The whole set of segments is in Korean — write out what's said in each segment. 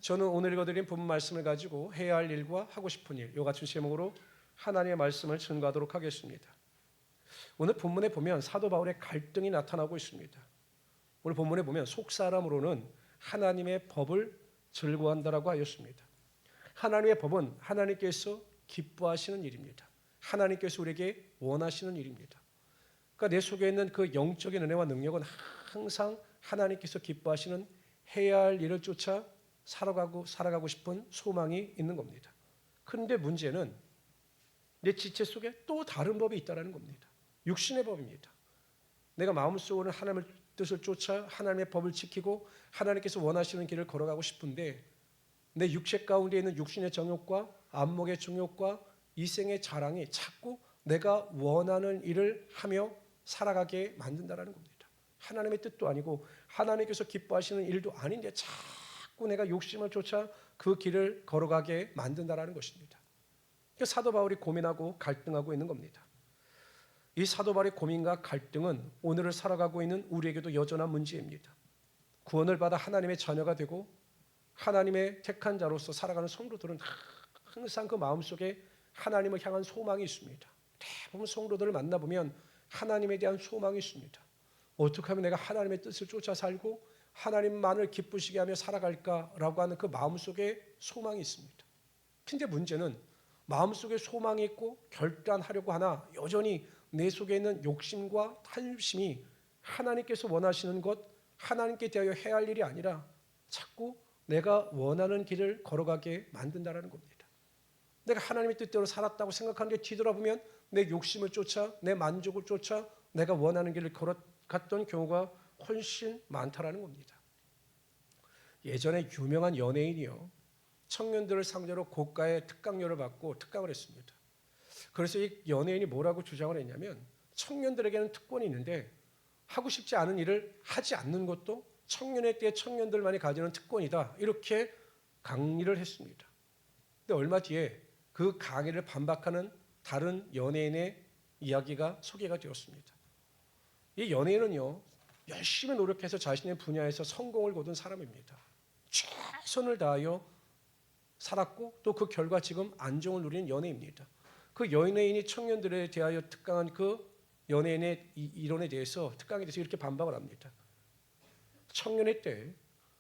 저는 오늘 읽어드린 본문 말씀을 가지고 해야 할 일과 하고 싶은 일, 이 같은 제목으로 하나님의 말씀을 전가하도록 하겠습니다. 오늘 본문에 보면 사도 바울의 갈등이 나타나고 있습니다. 오늘 본문에 보면 속사람으로는 하나님의 법을 즐거워한다라고 하였습니다. 하나님의 법은 하나님께서 기뻐하시는 일입니다. 하나님께서 우리에게 원하시는 일입니다. 그러니까 내 속에 있는 그 영적인 은혜와 능력은 항상 하나님께서 기뻐하시는 해야 할 일을 쫓아 살아가고 싶은 소망이 있는 겁니다. 그런데 문제는 내 지체 속에 또 다른 법이 있다는 겁니다. 육신의 법입니다. 내가 마음속으로는 하나님의 뜻을 쫓아 하나님의 법을 지키고 하나님께서 원하시는 길을 걸어가고 싶은데 내 육체 가운데 있는 육신의 정욕과 안목의 정욕과 이생의 자랑이 자꾸 내가 원하는 일을 하며 살아가게 만든다는 겁니다. 하나님의 뜻도 아니고 하나님께서 기뻐하시는 일도 아닌데 자꾸 내가 욕심을 쫓아 그 길을 걸어가게 만든다는 것입니다. 사도 바울이 고민하고 갈등하고 있는 겁니다. 이 사도 바울의 고민과 갈등은 오늘을 살아가고 있는 우리에게도 여전한 문제입니다. 구원을 받아 하나님의 자녀가 되고 하나님의 택한 자로서 살아가는 성도들은 항상 그 마음속에 하나님을 향한 소망이 있습니다. 대부분 성도들을 만나보면 하나님에 대한 소망이 있습니다. 어떻게 하면 내가 하나님의 뜻을 쫓아 살고 하나님만을 기쁘시게 하며 살아갈까라고 하는 그 마음속에 소망이 있습니다. 근데 문제는 마음속에 소망이 있고 결단하려고 하나 여전히 내 속에 있는 욕심과 탐심이 하나님께서 원하시는 것, 하나님께 대하여 해야 할 일이 아니라 자꾸 내가 원하는 길을 걸어가게 만든다는 겁니다. 내가 하나님의 뜻대로 살았다고 생각하는데 뒤돌아보면 내 욕심을 쫓아 내 만족을 쫓아 내가 원하는 길을 걸어갔던 경우가 훨씬 많다라는 겁니다. 예전에 유명한 연예인이요, 청년들을 상대로 고가의 특강료를 받고 특강을 했습니다. 그래서 이 연예인이 뭐라고 주장을 했냐면 청년들에게는 특권이 있는데 하고 싶지 않은 일을 하지 않는 것도 청년의 때 청년들만이 가지는 특권이다, 이렇게 강의를 했습니다. 근데 얼마 뒤에 그 강의를 반박하는 다른 연예인의 이야기가 소개가 되었습니다. 이 연예인은요, 열심히 노력해서 자신의 분야에서 성공을 거둔 사람입니다. 최선을 다하여 살았고 또 그 결과 지금 안정을 누리는 연예인입니다. 그 연예인이 청년들에 대하여 특강한 그 연예인의 이론에 대해서, 특강에 대해서 이렇게 반박을 합니다. 청년의 때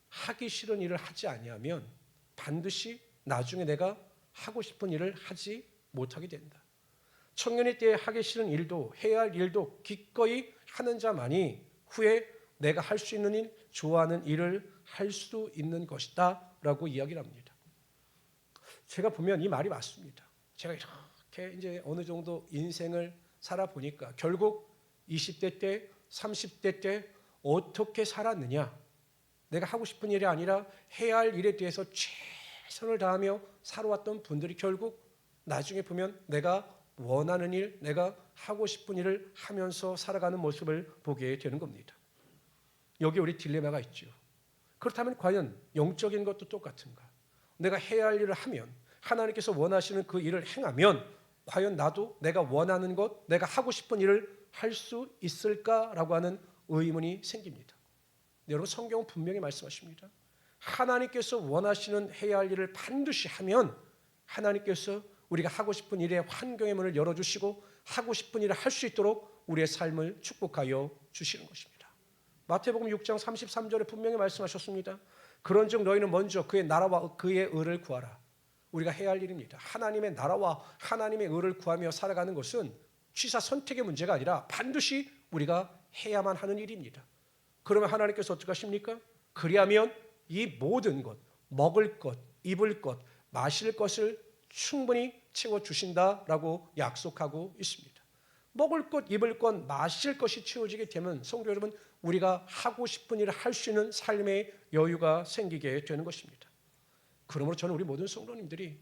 하기 싫은 일을 하지 아니하면 반드시 나중에 내가 하고 싶은 일을 하지 못하게 된다. 청년의 때 하기 싫은 일도 해야 할 일도 기꺼이 하는 자만이 후에 내가 할 수 있는 일, 좋아하는 일을 할 수 있는 것이다 라고 이야기를 합니다. 제가 보면 이 말이 맞습니다. 제가 이렇게 이제 어느 정도 인생을 살아보니까 결국 20대 때, 30대 때 어떻게 살았느냐, 내가 하고 싶은 일이 아니라 해야 할 일에 대해서 최선을 다하며 살아왔던 분들이 결국 나중에 보면 내가 원하는 일, 내가 하고 싶은 일을 하면서 살아가는 모습을 보게 되는 겁니다. 여기 우리 딜레마가 있죠. 그렇다면 과연 영적인 것도 똑같은가? 내가 해야 할 일을 하면, 하나님께서 원하시는 그 일을 행하면 과연 나도 내가 원하는 것, 내가 하고 싶은 일을 할 수 있을까라고 하는 의문이 생깁니다. 여러분, 성경은 분명히 말씀하십니다. 하나님께서 원하시는 해야 할 일을 반드시 하면 하나님께서 우리가 하고 싶은 일의 환경의 문을 열어주시고 하고 싶은 일을 할 수 있도록 우리의 삶을 축복하여 주시는 것입니다. 마태복음 6장 33절에 분명히 말씀하셨습니다. 그런즉 너희는 먼저 그의 나라와 그의 의를 구하라. 우리가 해야 할 일입니다. 하나님의 나라와 하나님의 의를 구하며 살아가는 것은 취사 선택의 문제가 아니라 반드시 우리가 해야만 하는 일입니다. 그러면 하나님께서 어떻게 하십니까? 그리하면 이 모든 것, 먹을 것, 입을 것, 마실 것을 충분히 채워주신다라고 약속하고 있습니다. 먹을 것, 입을 것, 마실 것이 채워지게 되면 성도 여러분, 우리가 하고 싶은 일을 할 수 있는 삶의 여유가 생기게 되는 것입니다. 그러므로 저는 우리 모든 성도님들이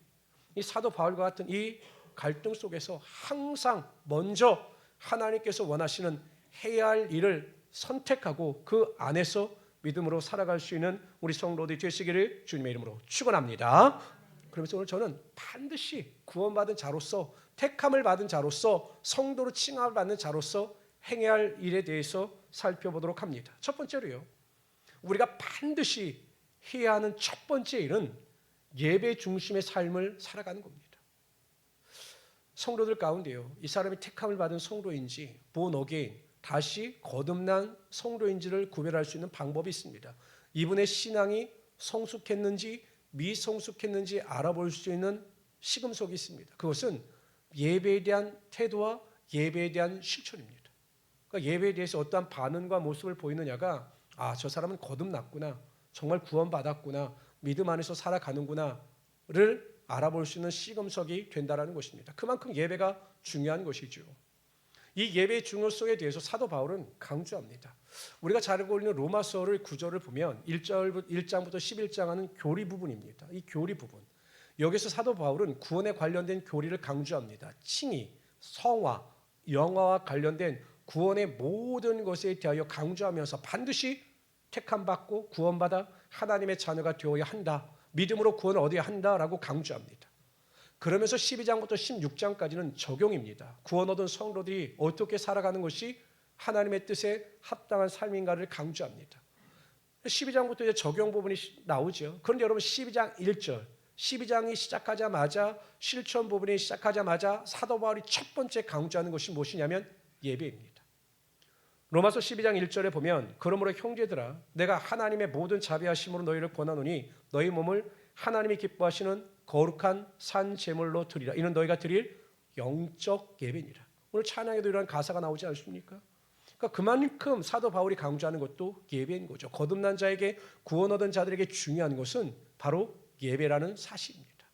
이 사도 바울과 같은 이 갈등 속에서 항상 먼저 하나님께서 원하시는 해야 할 일을 선택하고 그 안에서 믿음으로 살아갈 수 있는 우리 성도들이 되시기를 주님의 이름으로 축원합니다. 그러면서 오늘 저는 반드시 구원받은 자로서, 택함을 받은 자로서, 성도로 칭함을 받는 자로서 행해야 할 일에 대해서 살펴보도록 합니다. 첫 번째로요, 우리가 반드시 해야 하는 첫 번째 일은 예배 중심의 삶을 살아가는 겁니다. 성도들 가운데요, 이 사람이 택함을 받은 성도인지 born again, 다시 거듭난 성도인지를 구별할 수 있는 방법이 있습니다. 이분의 신앙이 성숙했는지 미성숙했는지 알아볼 수 있는 시금석이 있습니다. 그것은 예배에 대한 태도와 예배에 대한 실천입니다. 그러니까 예배에 대해서 어떠한 반응과 모습을 보이느냐가 저 사람은 거듭났구나, 정말 구원받았구나, 믿음 안에서 살아가는구나를 알아볼 수 있는 시금석이 된다는 것입니다. 그만큼 예배가 중요한 것이죠. 이 예배의 중요성에 대해서 사도 바울은 강조합니다. 우리가 잘 알고 있는 로마서를 구절을 보면 1장부터 11장 하는 교리 부분입니다. 이 교리 부분. 여기서 사도 바울은 구원에 관련된 교리를 강조합니다. 칭의, 성화, 영화와 관련된 구원의 모든 것에 대하여 강조하면서 반드시 택함받고 구원받아 하나님의 자녀가 되어야 한다. 믿음으로 구원을 얻어야 한다라고 강조합니다. 그러면서 12장부터 16장까지는 적용입니다. 구원 얻은 성도들이 어떻게 살아가는 것이 하나님의 뜻에 합당한 삶인가를 강조합니다. 12장부터 이제 적용 부분이 나오죠. 그런데 여러분 12장 1절, 12장이 시작하자마자 실천 부분이 시작하자마자 사도 바울이 첫 번째 강조하는 것이 무엇이냐면 예배입니다. 로마서 12장 1절에 보면 그러므로 형제들아 내가 하나님의 모든 자비하심으로 너희를 권하노니 너희 몸을 하나님이 기뻐하시는 거룩한 산 제물로 드리라. 이는 너희가 드릴 영적 예배니라. 오늘 찬양에도 이런 가사가 나오지 않습니까? 그러니까 그만큼 사도 바울이 강조하는 것도 예배인 거죠. 거듭난 자에게 구원 얻은 자들에게 중요한 것은 바로 예배라는 사실입니다.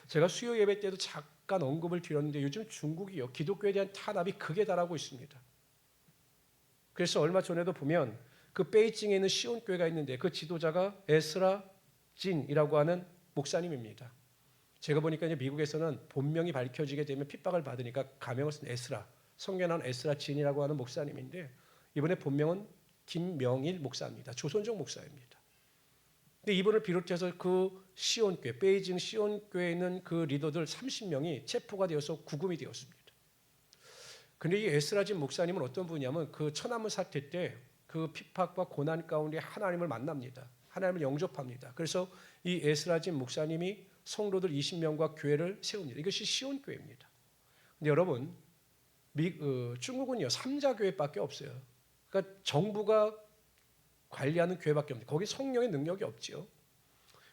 제가 수요 예배 때도 잠깐 언급을 드렸는데 요즘 중국이요, 기독교에 대한 탄압이 극에 달하고 있습니다. 그래서 얼마 전에도 보면 그 베이징에 있는 시온교회가 있는데 그 지도자가 에스라 진이라고 하는 목사님입니다. 제가 보니까 이제 미국에서는 본명이 밝혀지게 되면 핍박을 받으니까 가명을 쓴 에스라, 성경에 나온 에스라 진이라고 하는 목사님인데 이번에 본명은 김명일 목사입니다. 조선족 목사입니다. 근데 이분을 비롯해서 그 시온교회, 베이징 시온교회에 있는 그 리더들 30명이 체포가 되어서 구금이 되었습니다. 근데 이 에스라진 목사님은 어떤 분이냐면 그 천안문 사태 때 그 핍박과 고난 가운데 하나님을 만납니다. 하나님을 영접합니다. 그래서 이 에스라진 목사님이 성도들 20명과 교회를 세웁니다. 이것이 시온교회입니다. 근데 여러분 중국은요 3자 교회밖에 없어요. 그러니까 정부가 관리하는 교회밖에 없는데 거기 성령의 능력이 없지요.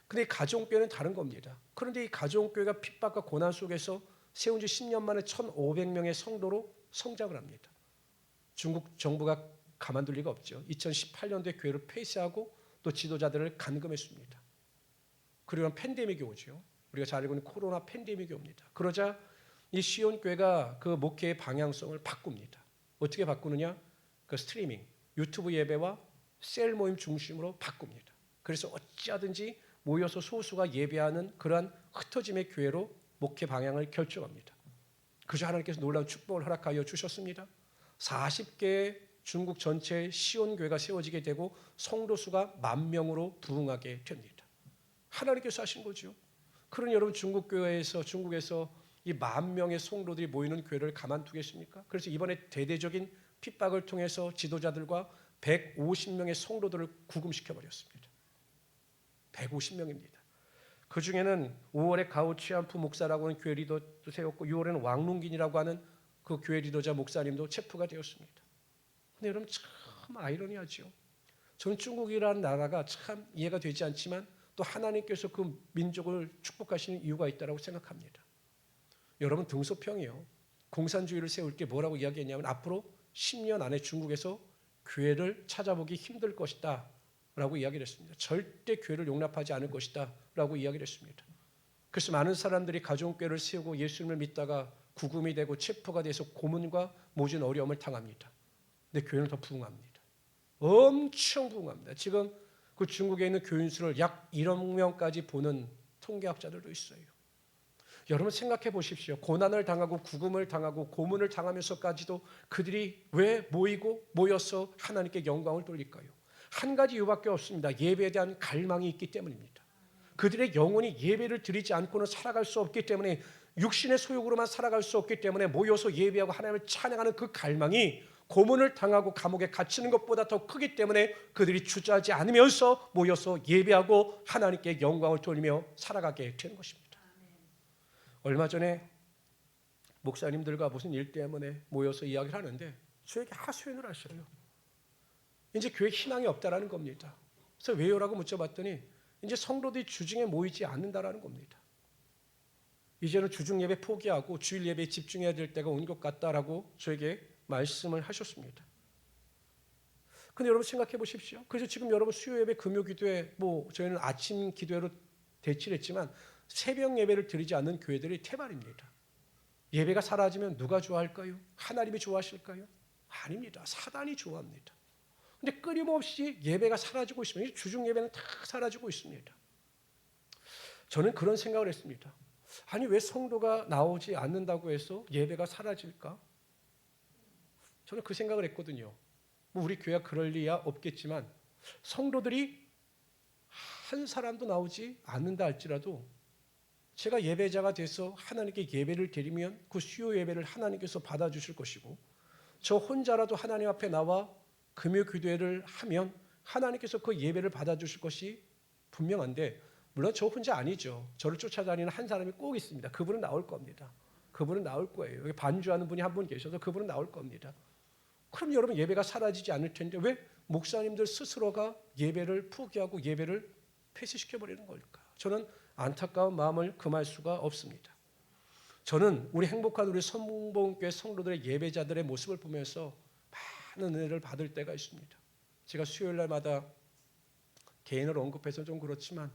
근데 이 가정교회는 다른 겁니다. 그런데 이 가정교회가 핍박과 고난 속에서 세운 지 10년 만에 1,500명의 성도로 성장을 합니다. 중국 정부가 가만둘 리가 없죠. 2018년도에 교회를 폐쇄하고 또 지도자들을 감금했습니다. 그리고 팬데믹이 오죠. 우리가 잘 알고 있는 코로나 팬데믹이 옵니다. 그러자 이 시온교회가 그 목회의 방향성을 바꿉니다. 어떻게 바꾸느냐? 그 스트리밍, 유튜브 예배와 셀 모임 중심으로 바꿉니다. 그래서 어찌하든지 모여서 소수가 예배하는 그러한 흩어짐의 교회로 목회 방향을 결정합니다. 그저 하나님께서 놀라운 축복을 허락하여 주셨습니다. 40개의 중국 전체 시온교회가 세워지게 되고 성도 수가 10,000명으로 부흥하게 됩니다. 하나님께서 하신 거죠. 그러니 여러분 중국에서 이 10,000명의 성도들이 모이는 교회를 가만두겠습니까? 그래서 이번에 대대적인 핍박을 통해서 지도자들과 150명의 성도들을 구금시켜버렸습니다. 150명입니다. 그 중에는 5월에 가오치안프 목사라고 하는 교회 리더도 세웠고 6월에는 왕룽긴이라고 하는 그 교회 리더자 목사님도 체포가 되었습니다. 근데 여러분 참 아이러니하죠. 저는 중국이라는 나라가 참 이해가 되지 않지만 또 하나님께서 그 민족을 축복하시는 이유가 있다고 생각합니다. 여러분 등소평이요. 공산주의를 세울 때 뭐라고 이야기했냐면 앞으로 10년 안에 중국에서 교회를 찾아보기 힘들 것이다 라고 이야기를 했습니다. 절대 교회를 용납하지 않을 것이다 라고 이야기를 했습니다. 그래서 많은 사람들이 가정교회를 세우고 예수님을 믿다가 구금이 되고 체포가 돼서 고문과 모진 어려움을 당합니다. 근데 교회는 더 부흥합니다. 엄청 부흥합니다. 지금 그 중국에 있는 교인 수를 약 1억 명까지 보는 통계학자들도 있어요. 여러분 생각해 보십시오. 고난을 당하고 구금을 당하고 고문을 당하면서까지도 그들이 왜 모여서 하나님께 영광을 돌릴까요? 한 가지 이유밖에 없습니다. 예배에 대한 갈망이 있기 때문입니다. 그들의 영혼이 예배를 드리지 않고는 살아갈 수 없기 때문에 육신의 소욕으로만 살아갈 수 없기 때문에 모여서 예배하고 하나님을 찬양하는 그 갈망이 고문을 당하고 감옥에 갇히는 것보다 더 크기 때문에 그들이 주저하지 않으면서 모여서 예배하고 하나님께 영광을 돌리며 살아가게 되는 것입니다. 얼마 전에 목사님들과 무슨 일 때문에 모여서 이야기를 하는데 저에게 하소연을 하셔요. 이제 교회 신앙이 없다라는 겁니다. 그래서 왜요라고 묻혀봤더니 이제 성도들이 주중에 모이지 않는다라는 겁니다. 이제는 주중 예배 포기하고 주일 예배에 집중해야 될 때가 온 것 같다라고 저에게 말씀을 하셨습니다. 근데 여러분 생각해 보십시오. 그래서 지금 여러분 수요 예배, 금요 기도회, 저희는 아침 기도회로 대치를 했지만 새벽 예배를 드리지 않는 교회들이 태반입니다. 예배가 사라지면 누가 좋아할까요? 하나님이 좋아하실까요? 아닙니다. 사단이 좋아합니다. 근데 끊임없이 예배가 사라지고 있습니다. 주중 예배는 다 사라지고 있습니다. 저는 그런 생각을 했습니다. 아니 왜 성도가 나오지 않는다고 해서 예배가 사라질까? 저는 그 생각을 했거든요. 우리 교회가 그럴 리야 없겠지만 성도들이 한 사람도 나오지 않는다 할지라도 제가 예배자가 돼서 하나님께 예배를 드리면 그 수요 예배를 하나님께서 받아주실 것이고 저 혼자라도 하나님 앞에 나와 금요 기도회를 하면 하나님께서 그 예배를 받아주실 것이 분명한데 물론 저 혼자 아니죠. 저를 쫓아다니는 한 사람이 꼭 있습니다. 그분은 나올 겁니다. 그분은 나올 거예요. 여기 반주하는 분이 한 분 계셔서 그분은 나올 겁니다. 그럼 여러분 예배가 사라지지 않을 텐데 왜 목사님들 스스로가 예배를 포기하고 예배를 폐쇄시켜버리는 걸까? 저는 안타까운 마음을 금할 수가 없습니다. 저는 우리 행복한 우리 선봉교회 성도들의 예배자들의 모습을 보면서 많은 은혜를 받을 때가 있습니다. 제가 수요일 날마다 개인을 언급해서 좀 그렇지만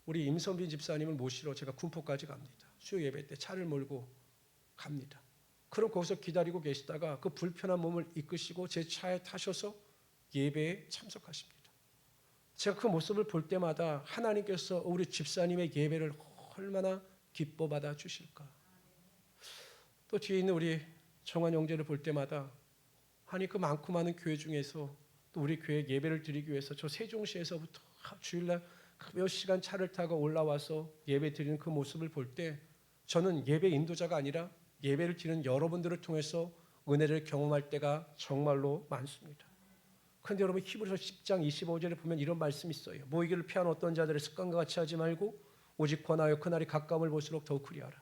우리 임선빈 집사님을 모시러 제가 군포까지 갑니다. 수요 예배 때 차를 몰고 갑니다. 그럼 거기서 기다리고 계시다가 그 불편한 몸을 이끄시고 제 차에 타셔서 예배에 참석하십니다. 제가 그 모습을 볼 때마다 하나님께서 우리 집사님의 예배를 얼마나 기뻐 받아 주실까. 또 뒤에 있는 우리 정환 형제를 볼 때마다 아니 그 많고 많은 교회 중에서 또 우리 교회 예배를 드리기 위해서 저 세종시에서부터 주일날 몇 시간 차를 타고 올라와서 예배 드리는 그 모습을 볼 때 저는 예배 인도자가 아니라 예배를 드리는 여러분들을 통해서 은혜를 경험할 때가 정말로 많습니다. 그런데 여러분 히브리서 10장 25절에 보면 이런 말씀이 있어요. 모이기를 피한 어떤 자들의 습관과 같이 하지 말고 오직 권하여 그날이 가까움을 볼수록 더욱 그리하라.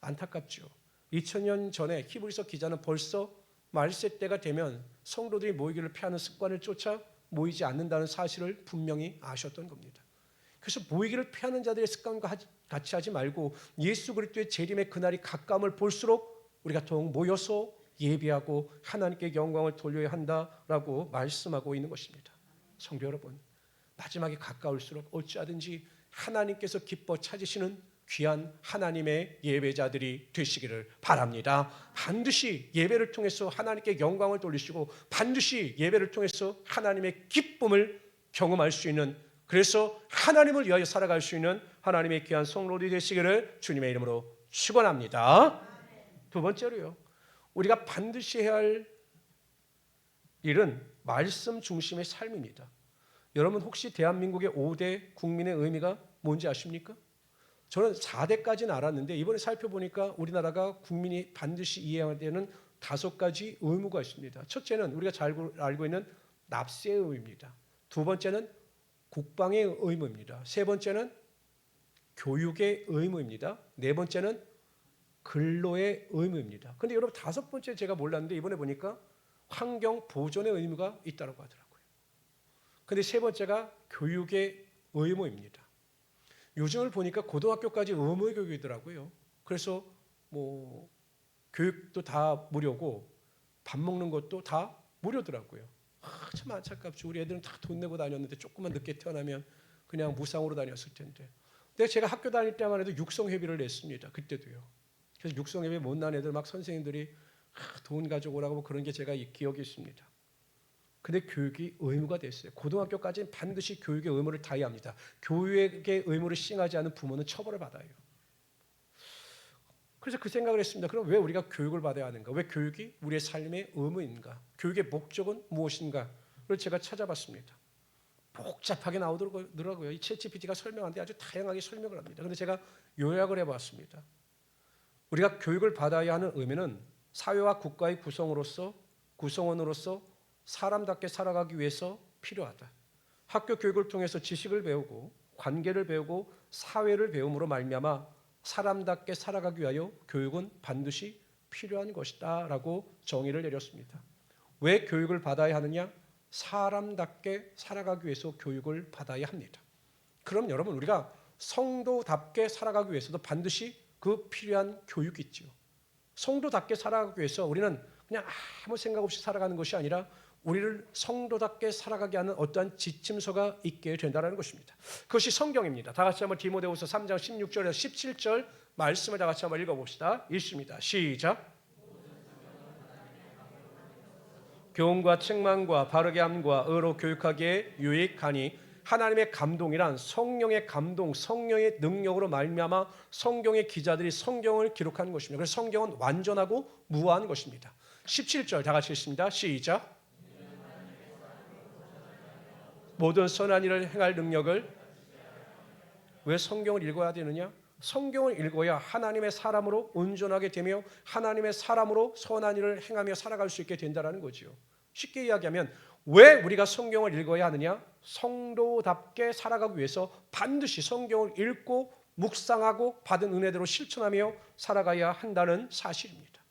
안타깝죠. 2000년 전에 히브리서 기자는 벌써 말세 때가 되면 성도들이 모이기를 피하는 습관을 쫓아 모이지 않는다는 사실을 분명히 아셨던 겁니다. 그래서 모이기를 피하는 자들의 습관과 같이 하지 말고 예수 그리스도의 재림의 그날이 가까움을 볼수록 우리가 더욱 모여서 예배하고 하나님께 영광을 돌려야 한다라고 말씀하고 있는 것입니다. 성도 여러분, 마지막에 가까울수록 어찌하든지 하나님께서 기뻐 찾으시는 귀한 하나님의 예배자들이 되시기를 바랍니다. 반드시 예배를 통해서 하나님께 영광을 돌리시고 반드시 예배를 통해서 하나님의 기쁨을 경험할 수 있는, 그래서 하나님을 위하여 살아갈 수 있는 하나님의 귀한 성도들이 되시기를 주님의 이름으로 축원합니다. 두 번째로요, 우리가 반드시 해야 할 일은 말씀 중심의 삶입니다. 여러분 혹시 대한민국의 5대 국민의 의미가 뭔지 아십니까? 저는 4대까지는 알았는데 이번에 살펴보니까 우리나라가 국민이 반드시 이해해야 되는 5가지 의무가 있습니다. 첫째는 우리가 잘 알고 있는 납세의 의무입니다. 두 번째는 국방의 의무입니다. 세 번째는 교육의 의무입니다. 네 번째는 근로의 의무입니다. 그런데 여러분 5번째 제가 몰랐는데 이번에 보니까 환경 보존의 의무가 있다고 하더라고요. 그런데 세 번째가 교육의 의무입니다. 요즘을 보니까 고등학교까지 의무 교육이더라고요. 그래서 교육도 다 무료고 밥 먹는 것도 다 무료더라고요. 참 안타깝죠. 우리 애들은 다 돈 내고 다녔는데 조금만 늦게 태어나면 그냥 무상으로 다녔을 텐데. 근데 제가 학교 다닐 때만 해도 육성회비를 냈습니다. 그때도요. 그래서 육성회비 못난 애들 막 선생님들이 돈 가져오라고 그런 게 제가 기억이 있습니다. 근데 교육이 의무가 됐어요. 고등학교까지는 반드시 교육의 의무를 다해야 합니다. 교육의 의무를 시행하지 않은 부모는 처벌을 받아요. 그래서 그 생각을 했습니다. 그럼 왜 우리가 교육을 받아야 하는가? 왜 교육이 우리의 삶의 의무인가? 교육의 목적은 무엇인가? 를 제가 찾아봤습니다. 복잡하게 나오더라고요. 이 챗GPT가 설명하는데 아주 다양하게 설명을 합니다. 그런데 제가 요약을 해봤습니다. 우리가 교육을 받아야 하는 의미는 사회와 국가의 구성으로서 구성원으로서 사람답게 살아가기 위해서 필요하다. 학교 교육을 통해서 지식을 배우고 관계를 배우고 사회를 배움으로 말미암아 사람답게 살아가기 위하여 교육은 반드시 필요한 것이다 라고 정의를 내렸습니다. 왜 교육을 받아야 하느냐? 사람답게 살아가기 위해서 교육을 받아야 합니다. 그럼 여러분, 우리가 성도답게 살아가기 위해서도 반드시 그 필요한 교육이 있죠. 성도답게 살아가기 위해서 우리는 그냥 아무 생각 없이 살아가는 것이 아니라 우리를 성도답게 살아가게 하는 어떠한 지침서가 있게 된다는 것입니다. 그것이 성경입니다. 다 같이 한번 디모데후서 3장 16절에서 17절 말씀을 다 같이 한번 읽어봅시다. 읽습니다. 시작. 교훈과 책망과 바르게 함과 의로 교육하기에 유익하니 하나님의 감동이란 성령의 감동, 성령의 능력으로 말미암아 성경의 기자들이 성경을 기록하는 것입니다. 그래서 성경은 완전하고 무한한 것입니다. 17절 다 같이 읽습니다. 시작. 모든 선한 일을 행할 능력을. 왜 성경을 읽어야 되느냐? 성경을 읽어야 하나님의 사람으로 온전하게 되며 하나님의 사람으로 선한 일을 행하며 살아갈 수 있게 된다는 거죠. 쉽게 이야기하면 왜 우리가 성경을 읽어야 하느냐? 성도답게 살아가기 위해서 반드시 성경을 읽고 묵상하고 받은 은혜대로 실천하며 살아가야 한다는 사실입니다.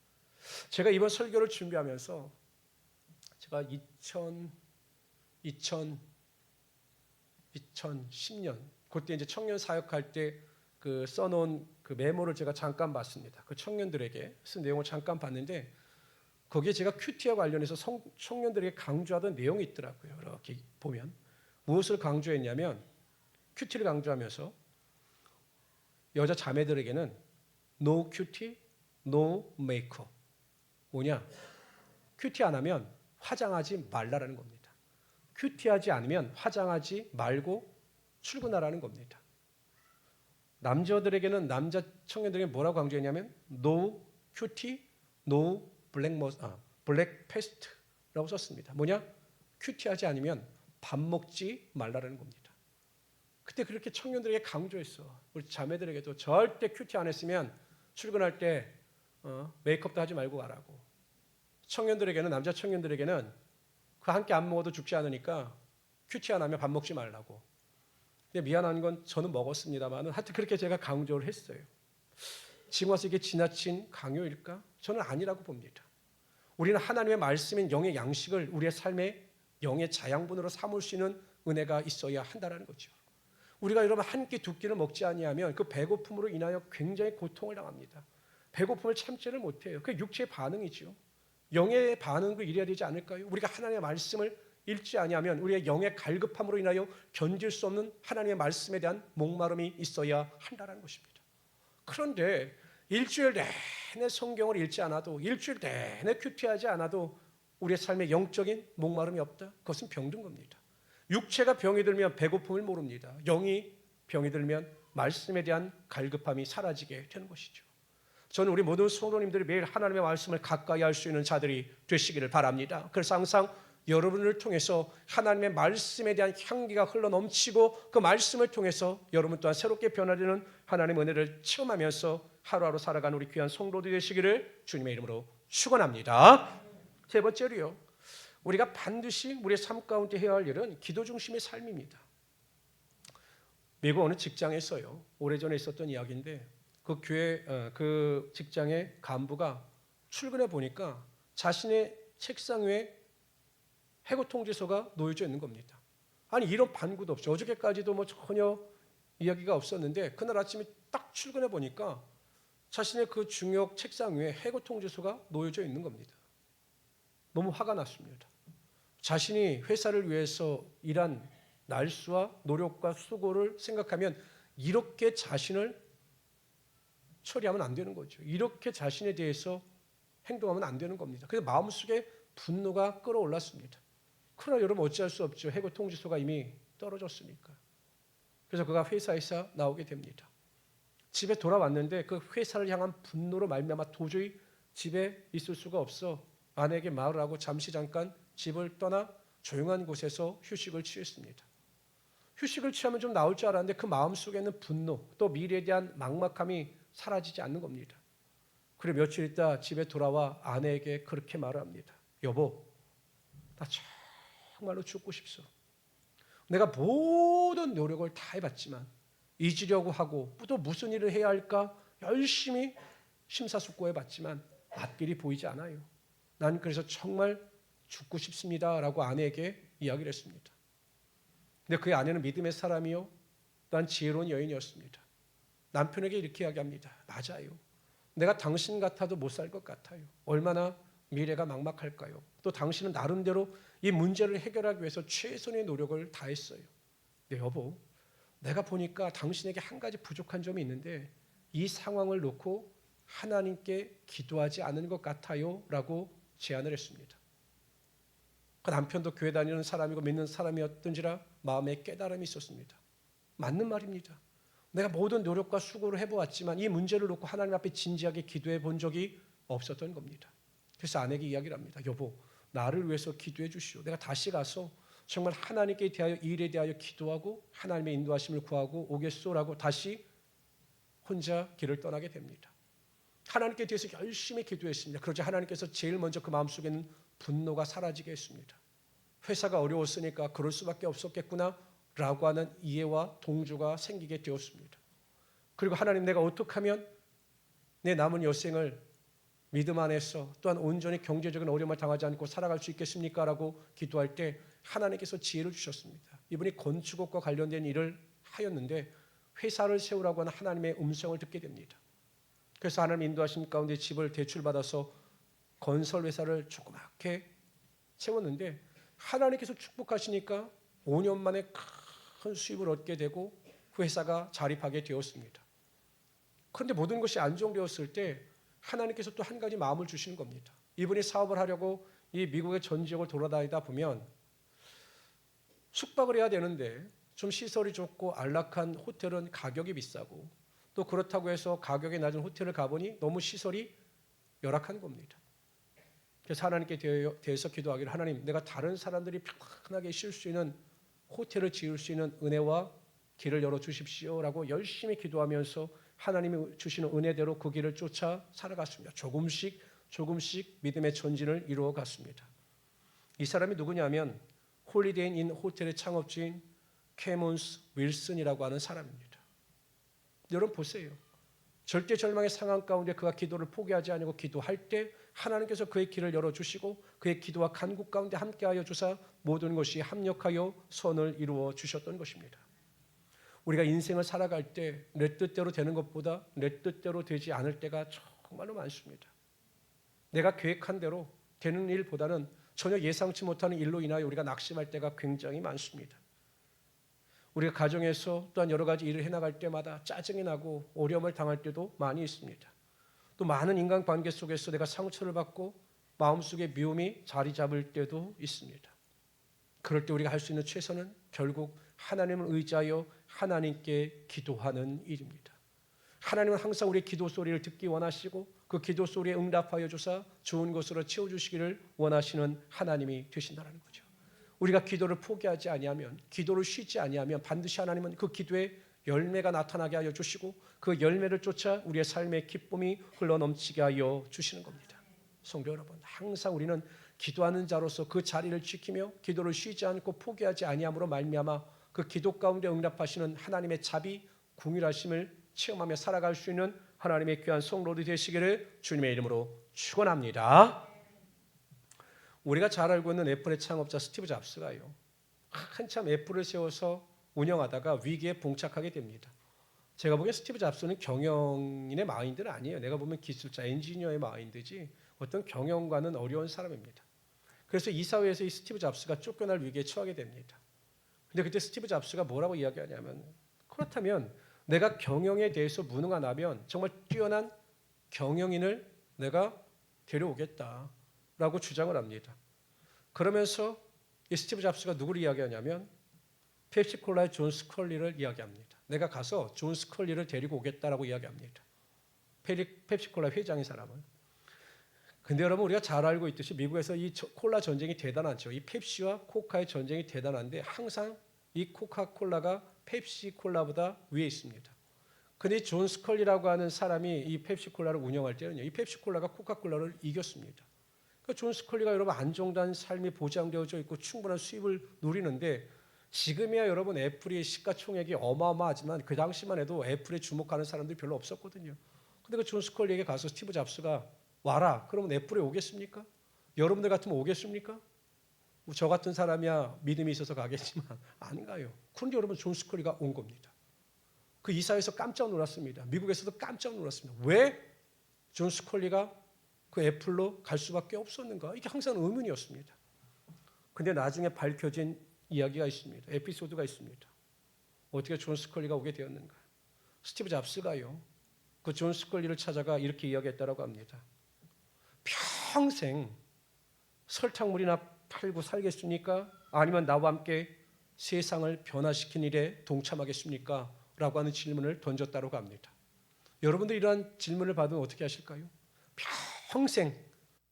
제가 이번 설교를 준비하면서 제가 2010년 그때 이제 청년 사역할 때 그 써놓은 그 메모를 제가 잠깐 봤습니다. 그 청년들에게 쓴 내용을 잠깐 봤는데 거기에 제가 큐티와 관련해서 청년들에게 강조하던 내용이 있더라고요. 이렇게 보면 무엇을 강조했냐면 큐티를 강조하면서 여자 자매들에게는 no 큐티, no 메이크업. 뭐냐? 큐티 안 하면 화장하지 말라라는 겁니다. 큐티하지 않으면 화장하지 말고 출근하라는 겁니다. 남자들에게는 남자 청년들에게 뭐라고 강조했냐면 no 큐티, no 블랙 패스트라고 썼습니다. 뭐냐? 큐티하지 않으면 밥 먹지 말라는 겁니다. 그때 그렇게 청년들에게 강조했어. 우리 자매들에게도 절대 큐티 안 했으면 출근할 때 메이크업도 하지 말고 가라고. 청년들에게는 남자 청년들에게는 그 한 끼 안 먹어도 죽지 않으니까 큐티 안 하면 밥 먹지 말라고. 근데 미안한 건 저는 먹었습니다만 하여튼 그렇게 제가 강조를 했어요. 지금 와서 이게 지나친 강요일까? 저는 아니라고 봅니다. 우리는 하나님의 말씀인 영의 양식을 우리의 삶의 영의 자양분으로 삼을 수 있는 은혜가 있어야 한다는 거죠. 우리가 여러분 한 끼 두 끼를 먹지 아니하면 그 배고픔으로 인하여 굉장히 고통을 당합니다. 배고픔을 참지를 못해요. 그게 육체의 반응이죠. 영의 반응도 이래야 되지 않을까요? 우리가 하나님의 말씀을 읽지 아니하면 우리의 영의 갈급함으로 인하여 견딜 수 없는 하나님의 말씀에 대한 목마름이 있어야 한다는 것입니다. 그런데 일주일 내내 성경을 읽지 않아도 일주일 내내 큐티하지 않아도 우리의 삶에 영적인 목마름이 없다? 그것은 병든 겁니다. 육체가 병이 들면 배고픔을 모릅니다. 영이 병이 들면 말씀에 대한 갈급함이 사라지게 되는 것이죠. 저는 우리 모든 성도님들이 매일 하나님의 말씀을 가까이 할 수 있는 자들이 되시기를 바랍니다. 그래서 항상 여러분을 통해서 하나님의 말씀에 대한 향기가 흘러넘치고 그 말씀을 통해서 여러분 또한 새롭게 변화되는 하나님의 은혜를 체험하면서 하루하루 살아가는 우리 귀한 성도들이 되시기를 주님의 이름으로 축원합니다. 세 번째로요. 우리가 반드시 우리의 삶 가운데 해야 할 일은 기도 중심의 삶입니다. 미국 어느 직장에서요. 오래전에 있었던 이야기인데 그 교회 그 직장의 간부가 출근해 보니까 자신의 책상 위에 해고 통지서가 놓여져 있는 겁니다. 아니 이런 반구도 없죠. 어저께까지도 뭐 전혀 이야기가 없었는데 그날 아침에 딱 출근해 보니까 자신의 그 중역 책상 위에 해고 통지서가 놓여져 있는 겁니다. 너무 화가 났습니다. 자신이 회사를 위해서 일한 날수와 노력과 수고를 생각하면 이렇게 자신을 처리하면 안 되는 거죠. 이렇게 자신에 대해서 행동하면 안 되는 겁니다. 그래서 마음속에 분노가 끌어올랐습니다. 그러나 여러분 어찌할 수 없죠. 해고 통지서가 이미 떨어졌으니까. 그래서 그가 회사에서 나오게 됩니다. 집에 돌아왔는데 그 회사를 향한 분노로 말미암아 도저히 집에 있을 수가 없어 아내에게 말을 하고 잠깐 집을 떠나 조용한 곳에서 휴식을 취했습니다. 휴식을 취하면 좀 나올 줄 알았는데 그 마음속에는 분노 또 미래에 대한 막막함이 사라지지 않는 겁니다. 그리고 며칠 있다 집에 돌아와 아내에게 그렇게 말을 합니다. 여보, 나 정말로 죽고 싶소. 내가 모든 노력을 다 해봤지만 잊으려고 하고 또 무슨 일을 해야 할까 열심히 심사숙고해봤지만 앞길이 보이지 않아요. 난 그래서 정말 죽고 싶습니다 라고 아내에게 이야기를 했습니다. 근데 그의 아내는 믿음의 사람이요 또한 지혜로운 여인이었습니다. 남편에게 이렇게 이야기합니다. 맞아요. 내가 당신 같아도 못 살 것 같아요. 얼마나 미래가 막막할까요? 또 당신은 나름대로 이 문제를 해결하기 위해서 최선의 노력을 다했어요. 네, 여보, 내가 보니까 당신에게 한 가지 부족한 점이 있는데 이 상황을 놓고 하나님께 기도하지 않은 것 같아요 라고 제안을 했습니다. 그 남편도 교회 다니는 사람이고 믿는 사람이었던지라 마음에 깨달음이 있었습니다. 맞는 말입니다. 내가 모든 노력과 수고를 해보았지만 이 문제를 놓고 하나님 앞에 진지하게 기도해 본 적이 없었던 겁니다. 그래서 아내에게 이야기를 합니다. 여보, 나를 위해서 기도해 주시오. 내가 다시 가서 정말 하나님께 대하여 이 일에 대하여 기도하고 하나님의 인도하심을 구하고 오겠소라고 다시 혼자 길을 떠나게 됩니다. 하나님께 대해서 열심히 기도했습니다. 그러자 하나님께서 제일 먼저 그 마음속에는 분노가 사라지게 했습니다. 회사가 어려웠으니까 그럴 수밖에 없었겠구나 라고 하는 이해와 동조가 생기게 되었습니다. 그리고 하나님, 내가 어떻게 하면 내 남은 여생을 믿음 안에서 또한 온전히 경제적인 어려움을 당하지 않고 살아갈 수 있겠습니까? 라고 기도할 때 하나님께서 지혜를 주셨습니다. 이분이 건축업과 관련된 일을 하였는데 회사를 세우라고 하는 하나님의 음성을 듣게 됩니다. 그래서 하나님 인도하심 가운데 집을 대출받아서 건설 회사를 조그맣게 세웠는데 하나님께서 축복하시니까 5년 만에 큰 수입을 얻게 되고 그 회사가 자립하게 되었습니다. 그런데 모든 것이 안정되었을 때 하나님께서 또 한 가지 마음을 주시는 겁니다. 이분이 사업을 하려고 이 미국의 전 지역을 돌아다니다 보면 숙박을 해야 되는데 좀 시설이 좋고 안락한 호텔은 가격이 비싸고 또 그렇다고 해서 가격이 낮은 호텔을 가보니 너무 시설이 열악한 겁니다. 그래서 하나님께 대해서 기도하기를, 하나님, 내가 다른 사람들이 편하게 쉴 수 있는 호텔을 지을 수 있는 은혜와 길을 열어주십시오라고 열심히 기도하면서 하나님이 주시는 은혜대로 그 길을 쫓아 살아갔습니다. 조금씩 믿음의 전진을 이루어 갔습니다. 이 사람이 누구냐면 홀리데이 인 호텔의 창업주인 캐몬스 윌슨이라고 하는 사람입니다. 여러분 보세요. 절대 절망의 상황 가운데 그가 기도를 포기하지 아니고 기도할 때 하나님께서 그의 길을 열어주시고 그의 기도와 간구 가운데 함께하여 주사 모든 것이 합력하여 선을 이루어 주셨던 것입니다. 우리가 인생을 살아갈 때 내 뜻대로 되는 것보다 내 뜻대로 되지 않을 때가 정말로 많습니다. 내가 계획한 대로 되는 일보다는 전혀 예상치 못하는 일로 인하여 우리가 낙심할 때가 굉장히 많습니다. 우리가 가정에서 또한 여러 가지 일을 해나갈 때마다 짜증이 나고 어려움을 당할 때도 많이 있습니다. 또 많은 인간관계 속에서 내가 상처를 받고 마음속에 미움이 자리 잡을 때도 있습니다. 그럴 때 우리가 할 수 있는 최선은 결국 하나님을 의지하여 하나님께 기도하는 일입니다. 하나님은 항상 우리의 기도 소리를 듣기 원하시고 그 기도 소리에 응답하여 주사 좋은 것으로 채워주시기를 원하시는 하나님이 되신다는 거죠. 우리가 기도를 포기하지 아니하면, 기도를 쉬지 아니하면 반드시 하나님은 그 기도에 열매가 나타나게 하여 주시고 그 열매를 쫓아 우리의 삶의 기쁨이 흘러넘치게 하여 주시는 겁니다. 성도 여러분, 항상 우리는 기도하는 자로서 그 자리를 지키며 기도를 쉬지 않고 포기하지 아니함으로 말미암아 그 기도 가운데 응답하시는 하나님의 자비, 궁휼하심을 체험하며 살아갈 수 있는 하나님의 귀한 성도들이 되시기를 주님의 이름으로 축원합니다. 우리가 잘 알고 있는 애플의 창업자 스티브 잡스가요, 한참 애플을 세워서 운영하다가 위기에 봉착하게 됩니다. 제가 보기엔 스티브 잡스는 경영인의 마인드는 아니에요. 내가 보면 기술자, 엔지니어의 마인드지 어떤 경영과는 어려운 사람입니다. 그래서 이사회에서 이 스티브 잡스가 쫓겨날 위기에 처하게 됩니다. 근데 그때 스티브 잡스가 뭐라고 이야기하냐면, 그렇다면 내가 경영에 대해서 무능하다면 정말 뛰어난 경영인을 내가 데려오겠다라고 주장을 합니다. 그러면서 이 스티브 잡스가 누구를 이야기하냐면 펩시콜라의 존 스컬리를 이야기합니다. 내가 가서 존 스컬리를 데리고 오겠다라고 이야기합니다. 펩시콜라 회장인 사람은. 근데 여러분, 우리가 잘 알고 있듯이 미국에서 이 콜라 전쟁이 대단하죠. 이 펩시와 코카의 전쟁이 대단한데 항상 이 코카콜라가 펩시콜라보다 위에 있습니다. 근데 존 스컬리라고 하는 사람이 이 펩시콜라를 운영할 때는요, 이 펩시콜라가 코카콜라를 이겼습니다. 그 존 스컬리가 여러분 안정된 삶이 보장되어져 있고 충분한 수입을 누리는데, 지금이야 여러분 애플이 시가총액이 어마어마하지만 그 당시만 해도 애플에 주목하는 사람들이 별로 없었거든요. 근데 그 존 스컬리에게 가서 스티브 잡스가 와라 그러면 애플에 오겠습니까? 여러분들 같으면 오겠습니까? 저 같은 사람이야 믿음이 있어서 가겠지만 안 가요. 그런데 여러분 존 스컬리가 온 겁니다. 그 이사회에서 깜짝 놀랐습니다. 미국에서도 깜짝 놀랐습니다. 왜 존 스컬리가 그 애플로 갈 수밖에 없었는가? 이게 항상 의문이었습니다. 근데 나중에 밝혀진 이야기가 있습니다. 에피소드가 있습니다. 어떻게 존 스컬리가 오게 되었는가? 스티브 잡스가요, 그 존 스컬리를 찾아가 이렇게 이야기했다라고 합니다. 평생 설탕물이나 팔고 살겠습니까? 아니면 나와 함께 세상을 변화시킨 일에 동참하겠습니까? 라고 하는 질문을 던졌다고 합니다. 여러분들 이러한 질문을 받으면 어떻게 하실까요? 평생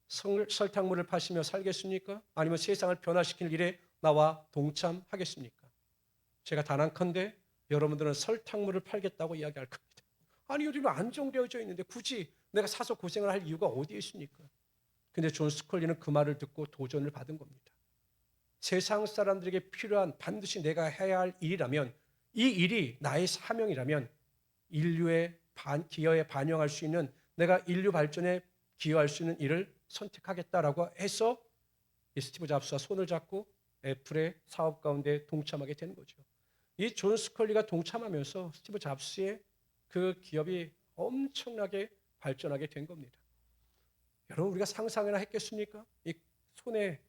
설탕물을 파시며 살겠습니까? 아니면 세상을 변화시킬 일에 나와 동참하겠습니까? 제가 단언컨대 여러분들은 설탕물을 팔겠다고 이야기할 겁니다. 아니 요즘 안정되어져 있는데 굳이 내가 사서 고생을 할 이유가 어디에 있습니까? 근데 존 스컬리는 그 말을 듣고 도전을 받은 겁니다. 세상 사람들에게 필요한 반드시 내가 해야 할 일이라면, 이 일이 나의 사명이라면 인류의 기여에 반영할 수 있는, 내가 인류 발전에 기여할 수 있는 일을 선택하겠다라고 해서 이 스티브 잡스와 손을 잡고 애플의 사업 가운데 동참하게 되는 거죠. 이 존 스컬리가 동참하면서 스티브 잡스의 그 기업이 엄청나게 발전하게 된 겁니다. 여러분 우리가 상상이나 했겠습니까? 이 손에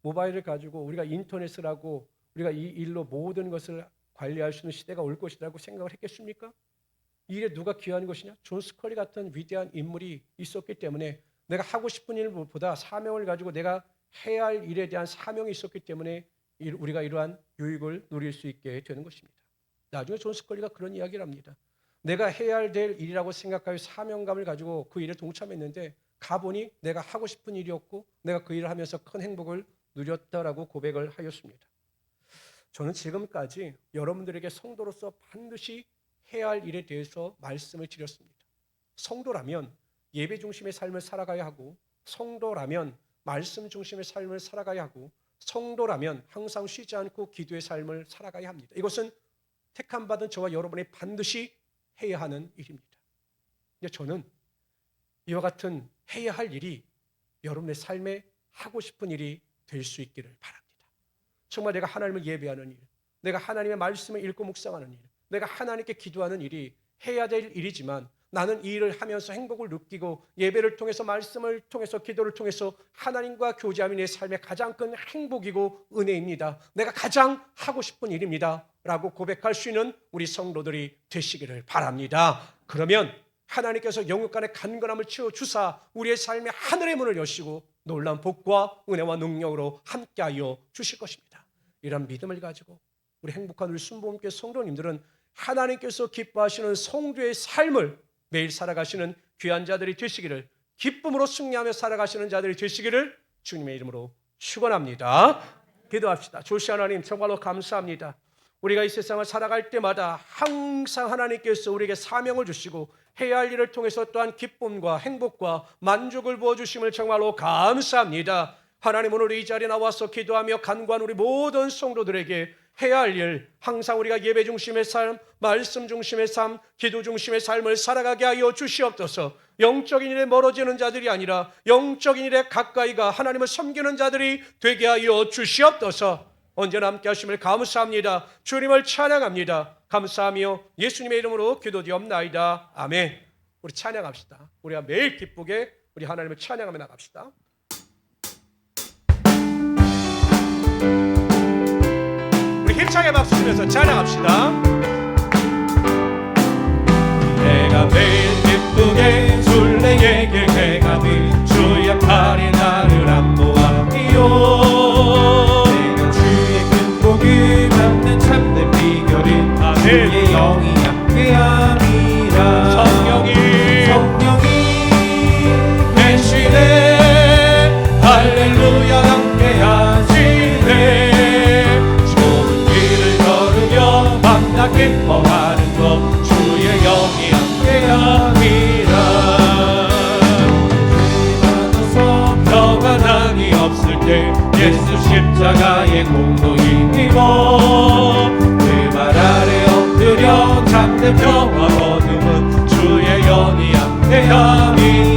모바일을 가지고 우리가 인터넷을 하고 우리가 이 일로 모든 것을 관리할 수 있는 시대가 올 것이라고 생각을 했겠습니까? 이 일에 누가 기여하는 것이냐? 존 스컬리 같은 위대한 인물이 있었기 때문에, 내가 하고 싶은 일보다 사명을 가지고 내가 해야 할 일에 대한 사명이 있었기 때문에 우리가 이러한 유익을 누릴 수 있게 되는 것입니다. 나중에 존 스컬리가 그런 이야기를 합니다. 내가 해야 될 일이라고 생각하여 사명감을 가지고 그 일에 동참했는데 가보니 내가 하고 싶은 일이었고 내가 그 일을 하면서 큰 행복을 누렸다라고 고백을 하였습니다. 저는 지금까지 여러분들에게 성도로서 반드시 해야 할 일에 대해서 말씀을 드렸습니다. 성도라면 예배 중심의 삶을 살아가야 하고, 성도라면 말씀 중심의 삶을 살아가야 하고, 성도라면 항상 쉬지 않고 기도의 삶을 살아가야 합니다. 이것은 택함받은 저와 여러분이 반드시 해야 하는 일입니다. 근데 저는 이와 같은 해야 할 일이 여러분의 삶에 하고 싶은 일이 될 수 있기를 바랍니다. 정말 내가 하나님을 예배하는 일, 내가 하나님의 말씀을 읽고 묵상하는 일, 내가 하나님께 기도하는 일이 해야 될 일이지만 나는 이 일을 하면서 행복을 느끼고 예배를 통해서, 말씀을 통해서, 기도를 통해서 하나님과 교제함이 내 삶의 가장 큰 행복이고 은혜입니다. 내가 가장 하고 싶은 일입니다 라고 고백할 수 있는 우리 성도들이 되시기를 바랍니다. 그러면 하나님께서 영육간의 간절함을 채워주사 우리의 삶의 하늘의 문을 여시고 놀라운 복과 은혜와 능력으로 함께하여 주실 것입니다. 이런 믿음을 가지고 우리 행복한 우리 순복음교회 성도님들은 하나님께서 기뻐하시는 성도의 삶을 매일 살아가시는 귀한 자들이 되시기를, 기쁨으로 승리하며 살아가시는 자들이 되시기를 주님의 이름으로 축원합니다. 기도합시다. 조시 하나님, 정말로 감사합니다. 우리가 이 세상을 살아갈 때마다 항상 하나님께서 우리에게 사명을 주시고 해야 할 일을 통해서 또한 기쁨과 행복과 만족을 부어주심을 정말로 감사합니다. 하나님, 오늘 이 자리에 나와서 기도하며 간구한 우리 모든 성도들에게 해야 할 일, 항상 우리가 예배 중심의 삶, 말씀 중심의 삶, 기도 중심의 삶을 살아가게 하여 주시옵소서. 영적인 일에 멀어지는 자들이 아니라 영적인 일에 가까이가 하나님을 섬기는 자들이 되게 하여 주시옵소서. 언제나 함께 하심을 감사합니다. 주님을 찬양합니다. 감사하며 예수님의 이름으로 기도드리옵나이다. 아멘. 우리 찬양합시다. 우리가 매일 기쁘게 우리 하나님을 찬양하며 나갑시다. 힘차게 박수 치면서 찬양합시다. 내가 매일 기쁘게 술래에게 해가니 주의 팔이 나를 안보하니요. 내가 주의 큰 복을 받는 참된 비결은 주의 영이 함께함이라. 성령이 계시네. 할렐루야 함께하시네. 기뻐하는 것 주의 영이 함께함이라. 주의 받아서 너가 평화 거두은 주의 영이 함께하니